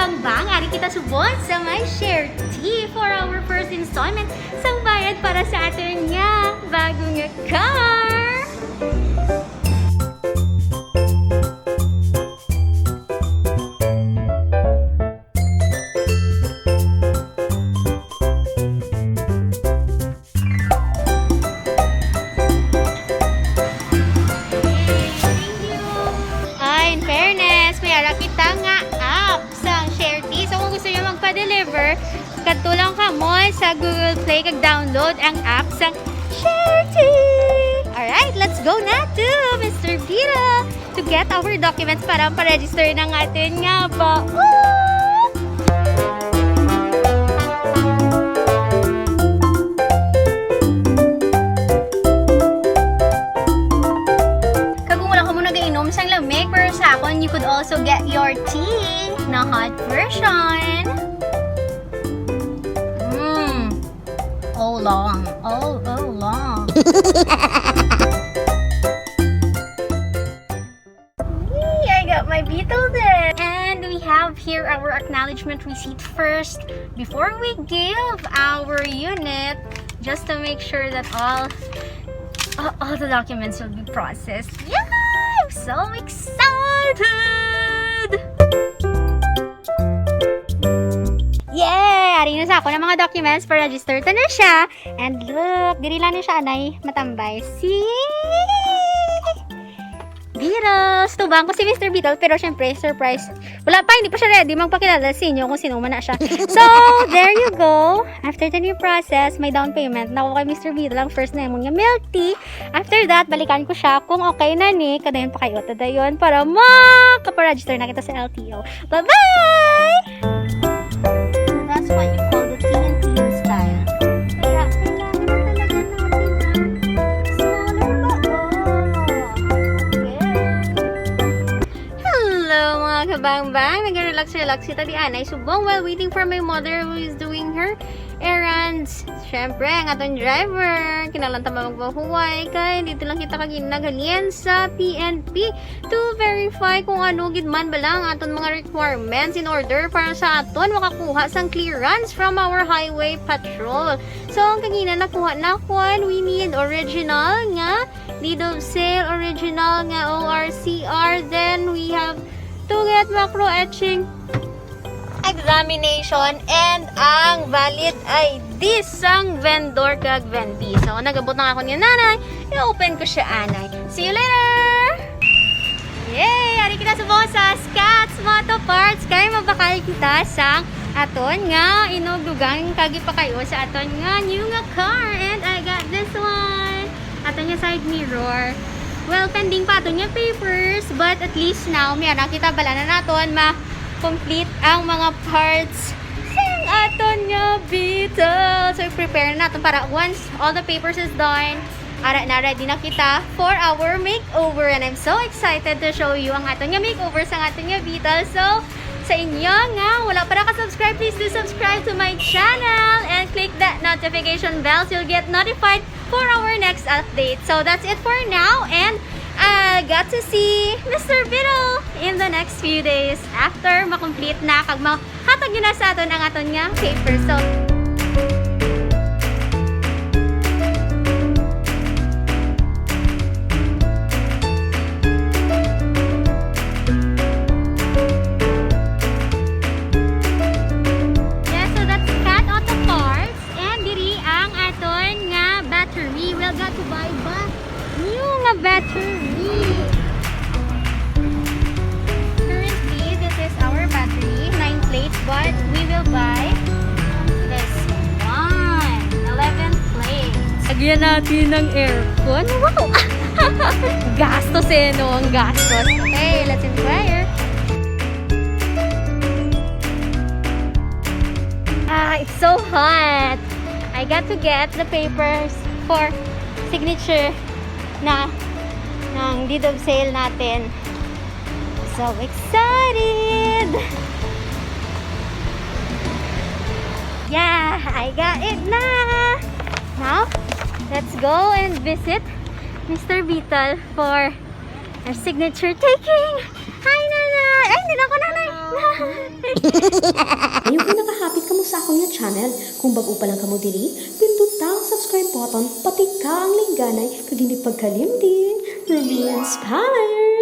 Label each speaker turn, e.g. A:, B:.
A: kabang-bang, ari kita subon sa may share tea for our first installment sang bayad para sa atin nga bagong nga car. Magpa-deliver, katulong ka mo sa Google Play kag-download ang app sa ShareTee. Alright, let's go na to Mr. Vito to get our documents para pa-register ng atin nga ba. Kung wala ka muna gainom sang lamig, pero sa akon, you could also get your tea na hot version. Oh long. Oh long. I got my Beetle there. And we have here our acknowledgement receipt first before we give our unit, just to make sure that all the documents will be processed. Yeah! I'm so excited! Yay! Ari na sa ako ng mga documents para register ta na siya. And look, diri lang ni siya anay matambay. See? Beatles! Tubang ko si Mr. Beetle, pero syempre, surprise. Wala pa, hindi pa siya ready magpakilala sa inyo kung sino man na siya. So, there you go. After the new process, may down payment. Naku kay Mr. Beetle ang first na yung milk tea. After that, balikan ko siya kung okay na ni, kadayon pa kayo. Tadayon para makaparegister na kita sa LTO. Bye-bye! That's what you call the TNT style. Kaya, kailangan na talaga natin smaller ba? Hello mga kabang-bang! Nag-relax kita di anay subong while waiting for my mother who is doing her errands. Siyempre, ang atong driver, kinalanta magbahuway kay dito lang kita kaginagalian sa PNP to verify kung ano gidman ba lang aton mga requirements in order para sa aton makakuha sang clearance from our highway patrol. So, ang kagina nakuha na kwan, we need original nga deed of sale, original nga ORCR, then we have to get macro etching examination and ang valid ID sang vendor kag vendi. So, nagabot na ako niya nanay. I-open ko siya anay. See you later! Yay! Ari kita sa sa Scats Moto Parts. Kaya mabakal kita sang aton nga inugdugang kagi pa kayo sa aton nga new nga car. And I got this one. Aton nga side mirror. Well, pending pa aton nga papers. But at least now, mayroon kita bala na naton complete ang mga parts sang aton nga Beetle. So, prepare na natin para once all the papers is done, ready na kita for our makeover. And I'm so excited to show you ang aton nga makeover sang aton nga Beetle. So, sa inyo nga, wala pa nakasubscribe, please do subscribe to my channel and click that notification bell so you'll get notified for our next update. So, that's it for now, and I got to see Mr. Beetle in the next few days after makomplete na kag mahatag yun na sa aton ang aton nga paper. So, yeah, so that's Cat Auto Parts and diri ang aton nga battery. We'll got to buy back new nga battery. Currently, this is our battery, 9 plates, but we will buy this one, 11 plates. Lagyan natin ng aircon. Wow! Gastos no? Ang gastos. Okay, let's inquire. It's so hot. I got to get the papers for signature na ng deed of sale natin. So excited! Yeah, I got it na! Now, let's go and visit Mr. Beetle for our signature taking. Hi, Nanay! Ay, hindi na ako, Nanay!
B: Ngayon kung nakahapit ka mo sa akong yung channel, kung bago pa lang ka mo diri, pindot ang subscribe button, pati ka ang lingganay, kag hindi pagkalimtin. Ruby Inspired!